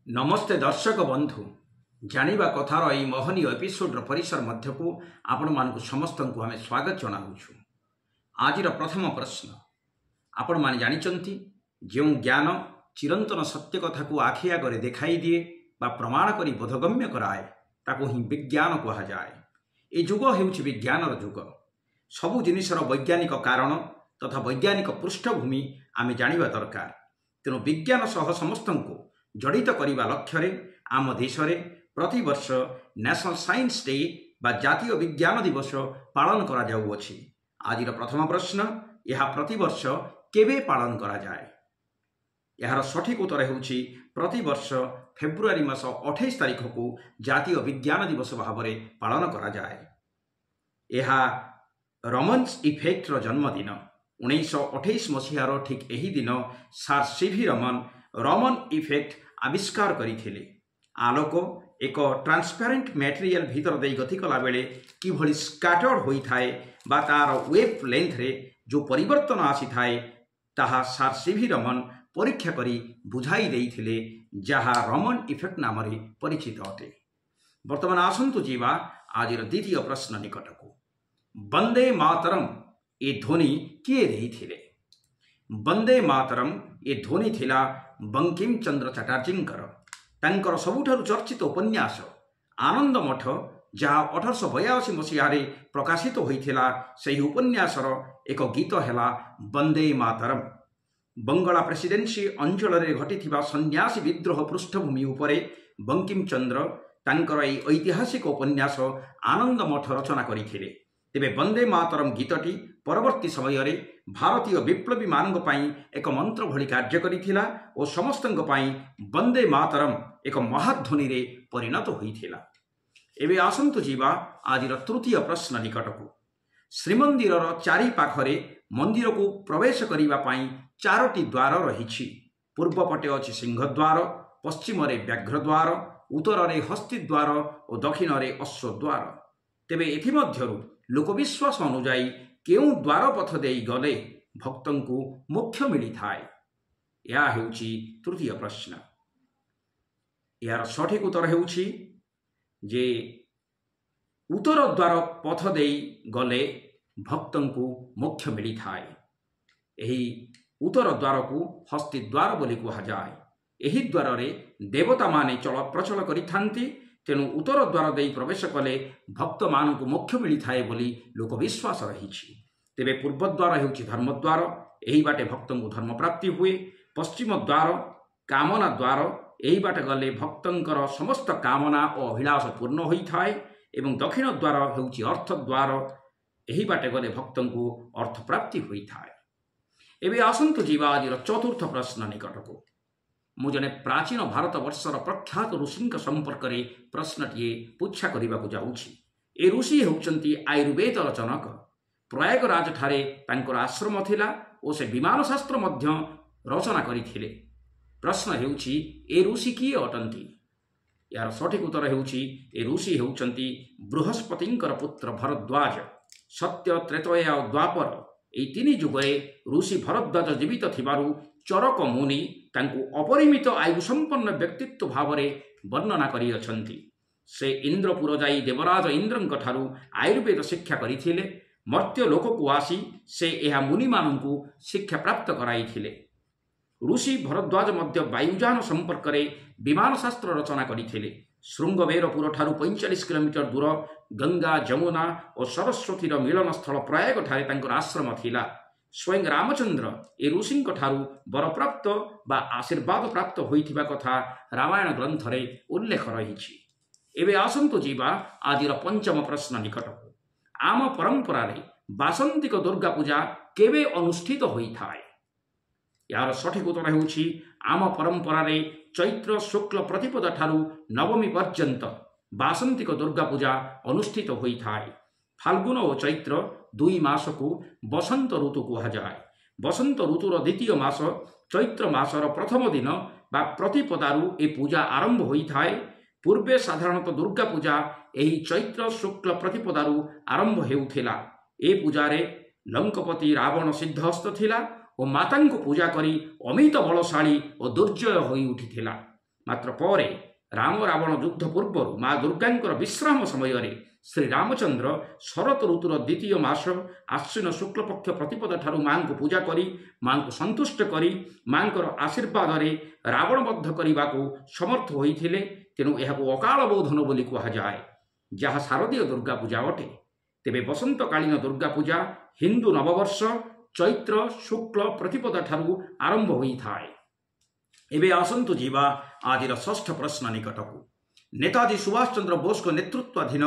नमस्ते दर्शक बंधु जानिबा कथार यह महनीय एपिसोड्र परिसर मध्य को आपण मानक समस्त को आम स्वागत जनाऊँ। आज प्रथम प्रश्न, आपण माने जानिचंती जो ज्ञान चिरंतन सत्य कथा को आखि आगे देखाई दिए बा प्रमाण करी बोधगम्य कराए ताको ही विज्ञान कहा जाए। ए जुग हेउछि विज्ञानर जुग। सबु जिनिसर वैज्ञानिक कारण तथा वैज्ञानिक पृष्ठभूमि आमे जानिबा दरकार। तेणु विज्ञान सह समस्तंको जड़ित करने लक्ष्य आम देश में प्रतिवर्ष नेशनल साइंस डे बा जातीय विज्ञान दिवस पालन करा जाउअछि। आज प्रथम प्रश्न, यह प्रतिवर्ष केबे पालन करा जाए? यार सठिक उत्तर हेउछि प्रतिवर्ष फेब्रुआरी मास 28 तारिख को जातीय विज्ञान दिवस भाव में पालन करा जाए। यह रमन्स इफेक्टर जन्मदिन 1928 मसीहार ठीक यही दिन सार सीवी रमन रमन इफेक्ट आविष्कार करथिले। आलोक एक ट्रांसपेरेंट मटेरियल भीतर दे गति कला बेले किभली स्कैटर्ड होई थाए बा तार वेव लेंथ रे जो परिवर्तन आसी थाए ताहा सार सीवी रमन परीक्षा करी बुझाई देइथिले, जहा रमन इफेक्ट नाम रे परिचित अटे। वर्तमान आसंतु जीवा आज द्वितीय प्रश्न निकट को। वंदे मातरम ए ध्वनि किए देइथिले? वंदे मातरम ए ध्वनि थिला बंकिम चंद्र चटर्जींकर। तांकर सबुठारु चर्चित उपन्यास आनंद मठ जहाँ 1882 मसीहारे प्रकाशित होइथिला, सही उपन्यासर एक गीत हैला वंदे मातरम। बंगला प्रेसिडेंसी अंचल रे घटिथिबा सन्यासी विद्रोह पृष्ठभूमि उपरे बंकिम चंद्र तांकर एई ऐतिहासिक उपन्यास आनंद मठ रचना करिथिले। तेबे वंदे मातरम गीतटी परवर्ती समय रे भारतीय विप्लवी मानक पाई एक मंत्र भली कार्य करिथिला और समस्तंक पाई वंदे मातरम एक महाध्वनि रे परिणत होइथिला। एबे आसंतु जीवा आज तृतीय प्रश्न निकट को। श्रीमंदिर चारि पाखरे मंदिर को प्रवेश करिबा पाई 4टी द्वार रहिछि। पूर्व पटे अछि सिंहद्वार, पश्चिम रे व्याघ्रद्वार, उत्तर रे हस्तिद्वार और दक्षिण रे अश्वद्वार। तेबे एथि मध्यरु लोकविश्वास अनुजाई केउ द्वार पथ देई गले भक्तों को मोक्ष मिली थाए? यह हेउछि तृतीय प्रश्न। यार सठिक उत्तर हेउछि जे उत्तर द्वार पथ देई गले भक्तों को मोक्ष मिली थाए। एही उत्तर द्वार को हस्ति द्वार बोली कहा जाए। एही द्वार रे देवता माने चल प्रचल करिथांती। तेणु उत्तर द्वार देई प्रवेश कले भक्त मान को मोक्ष मिली थाए बोली लोक विश्वास रहिछि। तेबे पूर्व द्वार हेउछि धर्मद्वार, एही बाटे भक्तों को धर्म प्राप्ति हुए। पश्चिम द्वार कामना द्वार, एही बाटे गले भक्तंकर समस्त कामना और अभिलाष पूर्ण होई थाए। एवं दक्षिण द्वार हेउछि अर्थ द्वार, एही बाटे गले भक्तों को अर्थ प्राप्ति होई थाए। एबे आसंतु जीवा आज चतुर्थ प्रश्न निकट को। मु जने प्राचीन भारत वर्षर प्रख्यात ऋषि संपर्क में प्रश्नटीए पुछा करने जाऊँगी। ए ऋषि होउचंती आयुर्वेदर जनक। प्रयागराज ठारे तांकर आश्रम थिला और से विमान शास्त्र मध्य रचना करिथिले। प्रश्न हेउछि ए ऋषि किए अटंती? यार सठिक उत्तर हेउछि ए ऋषि होउचंती बृहस्पतिंकर पुत्र भरद्वाज। सत्य, त्रेतया और द्वापर एई 3 जुगरे ऋषि भरद्वाज जीवित थिबारु चरक मुनि तांकु अपरिमित आयु संपन्न व्यक्तित्व भाव में वर्णना करिअछंती। से इंद्रपुर जाई देवराज इंद्रंक ठारू आयुर्वेद शिक्षा करिथिले। मर्त्य लोक को आसी से यह मुनि मानंकु शिक्षा प्राप्त कराइथिले। ऋषि भरद्वाज मध्य वायुयान संपर्क में विमान शास्त्र रचना करिथिले। श्रृंगबेरपुर ठारू 45 किलोमीटर दूर गंगा, जमुना और सरस्वतीर मिलन स्थल प्रयाग ठारे तांकर आश्रम थिला। स्वयं रामचंद्र ए ऋषि ठारू वर प्राप्त बा आशीर्वाद प्राप्त होइथिबा कथा रामायण ग्रंथ रे उल्लेख रहिछि। एबे आसंतु जीवा आज पंचम प्रश्न निकट को। आम परंपरा रे बासंतिक दुर्गा पूजा केबे अनुष्ठित होई थाए? यार सठिक उत्तर हेउछि आम परंपरा रे चैत्र शुक्ल प्रतिपद ठारू नवमी पर्यंत बासंतिक दुर्गा पूजा अनुष्ठित होई थाए। फाल्गुन और चैत्र 2 मास को बसंत ऋतु कहा जाए। बसंत ऋतुर द्वितीय मास चैत्र मासर प्रथम दिन बा प्रतिपदारु ए पूजा आरंभ होई थाए। पूर्वे साधारणतः दुर्गा पूजा एही चैत्र शुक्ल प्रतिपदारु आरंभ हेउथिला। ए पूजारे लंकपति रावण सिद्धहस्त थिला और माता को पूजा करी अमित बलशाली और दुर्जय होई उठिथिला। ମାତ୍ର ପରେ ରାମ ରାବଣ ଯୁଦ୍ଧ ପୂର୍ବରୁ ମା ଦୁର୍ଗାଙ୍କର ବିଶ୍ରାମ ସମୟରେ ଶ୍ରୀରାମଚନ୍ଦ୍ର ଶରତ ଋତୁର ଦ୍ୱିତୀୟ ମାସ ଆଶ୍ୱିନ ଶୁକ୍ଳପକ୍ଷ ପ୍ରତିପଦ ଠାରୁ ମାଙ୍କୁ ପୂଜା କରି ମାଙ୍କୁ ସନ୍ତୁଷ୍ଟ କରି ମାଙ୍କର ଆଶୀର୍ବାଦରେ ରାବଣ ବଦ୍ଧ କରିବାକୁ ସମର୍ଥ ହୋଇଥିଲେ। ତେଣୁ ଏହାକୁ ଅକାଳ ବୋଧନ ବୋଲି କୁହାଯାଏ, ଯାହା ଶାରଦୀୟ ଦୁର୍ଗା ପୂଜା ଅଟେ। ତେବେ ବସନ୍ତକାଳୀନ ଦୁର୍ଗା ପୂଜା ହିନ୍ଦୁ ନବବର୍ଷ ଚୈତ୍ର ଶୁକ୍ଳ ପ୍ରତିପଦ ଠାରୁ ଆରମ୍ଭ ହୋଇଥାଏ। ଏବେ ଆସନ୍ତୁ ଯିବା ଆଜିର ଷଷ୍ଠ ପ୍ରଶ୍ନ ନିକଟକୁ। ନେତାଜୀ ସୁଭାଷ ଚନ୍ଦ୍ର ବୋଷଙ୍କ ନେତୃତ୍ୱାଧୀନ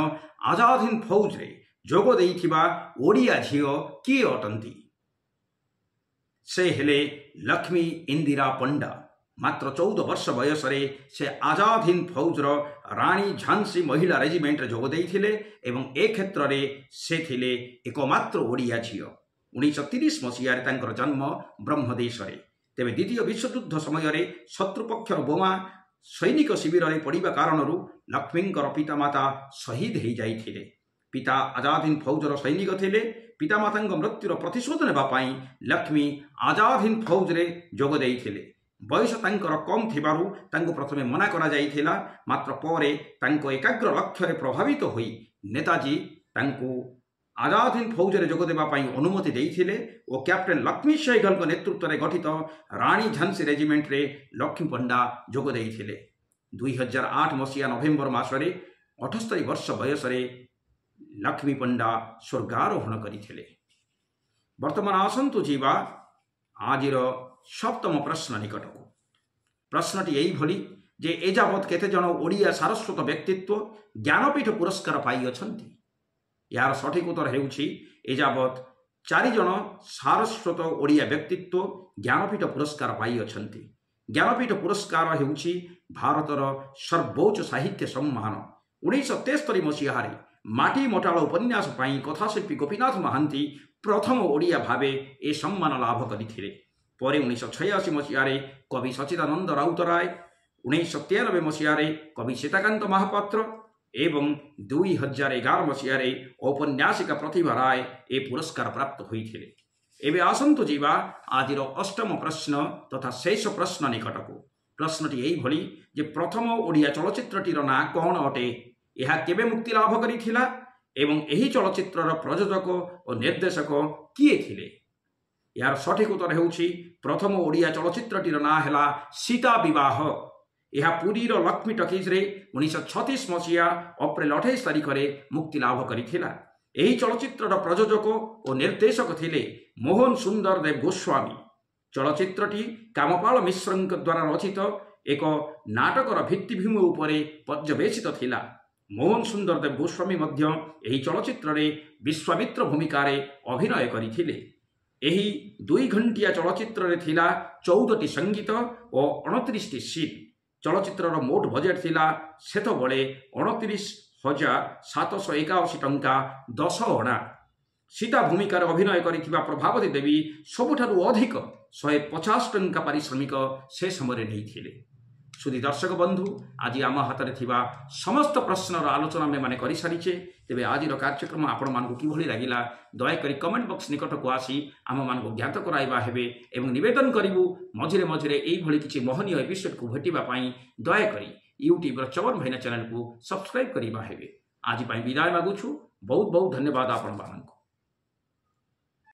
ଆଜାଦ ହିନ୍ଦ ଫୌଜରେ ଯୋଗ ଦେଇଥିବା ଓଡ଼ିଆ ଝିଅ କିଏ ଅଟନ୍ତି? ସେ ହେଲେ ଲକ୍ଷ୍ମୀ ଇନ୍ଦିରା ପଣ୍ଡା। ମାତ୍ର 14 ବର୍ଷ ବୟସରେ ସେ ଆଜାଦ ହିନ୍ଦ ଫୌଜର ରାଣୀ ଝାନ୍ସୀ ମହିଳା ରେଜିମେଣ୍ଟରେ ଯୋଗ ଦେଇଥିଲେ ଏବଂ ଏ କ୍ଷେତ୍ରରେ ସେ ଥିଲେ ଏକମାତ୍ର ଓଡ଼ିଆ ଝିଅ। 1930 ମସିହାରେ ତାଙ୍କର ଜନ୍ମ ବ୍ରହ୍ମଦେଶରେ। ତେବେ ଦ୍ୱିତୀୟ ବିଶ୍ୱଯୁଦ୍ଧ ସମୟରେ ଶତ୍ରୁପକ୍ଷର ବୋମା ସୈନିକ ଶିବିରରେ ପଡ଼ିବା କାରଣରୁ ଲକ୍ଷ୍ମୀଙ୍କର ପିତାମାତା ଶହୀଦ ହୋଇଯାଇଥିଲେ। ପିତା ଆଜାଦ ହିନ୍ଦ ଫୌଜର ସୈନିକ ଥିଲେ। ପିତାମାତାଙ୍କ ମୃତ୍ୟୁର ପ୍ରତିଶୋଧ ନେବା ପାଇଁ ଲକ୍ଷ୍ମୀ ଆଜାଦ ହିନ୍ଦ ଫୌଜରେ ଯୋଗ ଦେଇଥିଲେ। ବୟସ ତାଙ୍କର କମ୍ ଥିବାରୁ ତାଙ୍କୁ ପ୍ରଥମେ ମନା କରାଯାଇଥିଲା। ମାତ୍ର ପରେ ତାଙ୍କ ଏକାଗ୍ର ଲକ୍ଷ୍ୟରେ ପ୍ରଭାବିତ ହୋଇ ନେତାଜୀ ତାଙ୍କୁ ଆଜାଦ ହିନ୍ଦ ଫୌଜରେ ଯୋଗ ଦେବା ପାଇଁ ଅନୁମତି ଦେଇଥିଲେ ଓ କ୍ୟାପ୍ଟେନ୍ ଲକ୍ଷ୍ମୀ ସେହଗଲଙ୍କ ନେତୃତ୍ୱରେ ଗଠିତ ରାଣୀ ଝାନ୍ସୀ ରେଜିମେଣ୍ଟରେ ଲକ୍ଷ୍ମୀ ପଣ୍ଡା ଯୋଗ ଦେଇଥିଲେ। 2008 ମସିହା ନଭେମ୍ବର ମାସରେ 78 ବର୍ଷ ବୟସରେ ଲକ୍ଷ୍ମୀ ପଣ୍ଡା ସ୍ୱର୍ଗାରୋହଣ କରିଥିଲେ। ବର୍ତ୍ତମାନ ଆସନ୍ତୁ ଯିବା ଆଜିର ସପ୍ତମ ପ୍ରଶ୍ନ ନିକଟକୁ। ପ୍ରଶ୍ନଟି ଏଇଭଳି ଯେ ଏଯାବତ୍ କେତେଜଣ ଓଡ଼ିଆ ସାରସ୍ୱତ ବ୍ୟକ୍ତିତ୍ୱ ଜ୍ଞାନପୀଠ ପୁରସ୍କାର ପାଇଅଛନ୍ତି? ଏହାର ସଠିକ୍ ଉତ୍ତର ହେଉଛି ଏଯାବତ୍ 4 ଜଣ ସାରସ୍ୱତ ଓଡ଼ିଆ ବ୍ୟକ୍ତିତ୍ୱ ଜ୍ଞାନପୀଠ ପୁରସ୍କାର ପାଇଅଛନ୍ତି। ଜ୍ଞାନପୀଠ ପୁରସ୍କାର ହେଉଛି ଭାରତର ସର୍ବୋଚ୍ଚ ସାହିତ୍ୟ ସମ୍ମାନ। 1973 ମସିହାରେ ମାଟି ମଟାଳ ଉପନ୍ୟାସ ପାଇଁ କଥାଶିଳ୍ପୀ ଗୋପୀନାଥ ମହାନ୍ତି ପ୍ରଥମ ଓଡ଼ିଆ ଭାବେ ଏ ସମ୍ମାନ ଲାଭ କରିଥିଲେ। ପରେ 1986 ମସିହାରେ କବି ସଚ୍ଚିଦାନନ୍ଦ ରାଉତରାୟ, 1993 ମସିହାରେ କବି ସୀତାକାନ୍ତ ମହାପାତ୍ର ଏବଂ 2011 ମସିହାରେ ଔପନ୍ୟାସିକା ପ୍ରତିଭା ରାୟ ଏ ପୁରସ୍କାର ପ୍ରାପ୍ତ ହୋଇଥିଲେ। ଏବେ ଆସନ୍ତୁ ଯିବା ଆଜିର ଅଷ୍ଟମ ପ୍ରଶ୍ନ ତଥା ଶେଷ ପ୍ରଶ୍ନ ନିକଟକୁ। ପ୍ରଶ୍ନଟି ଏଇଭଳି ଯେ ପ୍ରଥମ ଓଡ଼ିଆ ଚଳଚ୍ଚିତ୍ରଟିର ନାଁ କ'ଣ ଅଟେ? ଏହା କେବେ ମୁକ୍ତି ଲାଭ କରିଥିଲା ଏବଂ ଏହି ଚଳଚ୍ଚିତ୍ରର ପ୍ରଯୋଜକ ଓ ନିର୍ଦ୍ଦେଶକ କିଏ ଥିଲେ? ଏହାର ସଠିକ୍ ଉତ୍ତର ହେଉଛି ପ୍ରଥମ ଓଡ଼ିଆ ଚଳଚ୍ଚିତ୍ରଟିର ନାଁ ହେଲା ସୀତା ବିବାହ। ଏହା ପୁରୀର ଲକ୍ଷ୍ମୀ ଟକିଜ୍ରେ 1936 ମସିହା ଅପ୍ରେଲ 28 ତାରିଖରେ ମୁକ୍ତି ଲାଭ କରିଥିଲା। ଏହି ଚଳଚ୍ଚିତ୍ରର ପ୍ରଯୋଜକ ଓ ନିର୍ଦ୍ଦେଶକ ଥିଲେ ମୋହନ ସୁନ୍ଦର ଦେବ ଗୋସ୍ୱାମୀ। ଚଳଚ୍ଚିତ୍ରଟି କାମପାଳ ମିଶ୍ରଙ୍କ ଦ୍ୱାରା ରଚିତ ଏକ ନାଟକର ଭିତ୍ତିଭୂମି ଉପରେ ପର୍ଯ୍ୟବେସିତ ଥିଲା। ମୋହନ ସୁନ୍ଦର ଦେବ ଗୋସ୍ୱାମୀ ମଧ୍ୟ ଏହି ଚଳଚ୍ଚିତ୍ରରେ ବିଶ୍ୱାମିତ୍ର ଭୂମିକାରେ ଅଭିନୟ କରିଥିଲେ। ଏହି 2 ଘଣ୍ଟିଆ ଚଳଚ୍ଚିତ୍ରରେ ଥିଲା 14ଟି ସଙ୍ଗୀତ ଓ 29ଟି ସିନ୍। ଚଳଚ୍ଚିତ୍ରର ମୋଟ ବଜେଟ୍ ଥିଲା ସେତେବେଳେ 29,781 ଟଙ୍କା 10 ଅଣା। ସୀତା ଭୂମିକାରେ ଅଭିନୟ କରିଥିବା ପ୍ରଭାବତୀ ଦେବୀ ସବୁଠାରୁ ଅଧିକ 150 ଟଙ୍କା ପାରିଶ୍ରମିକ ସେ ସମୟରେ ନେଇଥିଲେ। ସୁଧୀ ଦର୍ଶକ ବନ୍ଧୁ, ଆଜି ଆମ ହାତରେ ଥିବା ସମସ୍ତ ପ୍ରଶ୍ନର ଆଲୋଚନା ଆମେମାନେ କରିସାରିଛେ। ତେବେ ଆଜିର କାର୍ଯ୍ୟକ୍ରମ ଆପଣମାନଙ୍କୁ କିଭଳି ଲାଗିଲା ଦୟାକରି କମେଣ୍ଟ ବକ୍ସ ନିକଟକୁ ଆସି ଆମମାନଙ୍କୁ ଜ୍ଞାତ କରାଇବା ହେବେ ଏବଂ ନିବେଦନ କରିବୁ ମଝିରେ ମଝିରେ ଏଇଭଳି କିଛି ମହନୀୟ ଏପିସୋଡକୁ ଭେଟିବା ପାଇଁ ଦୟାକରି ୟୁଟ୍ୟୁବର ଚବନ ଭାଇନା ଚ୍ୟାନେଲକୁ ସବସ୍କ୍ରାଇବ୍ କରିବା ହେବେ। ଆଜି ପାଇଁ ବିଦାୟ ମାଗୁଛୁ। ବହୁତ ବହୁତ ଧନ୍ୟବାଦ ଆପଣମାନଙ୍କୁ।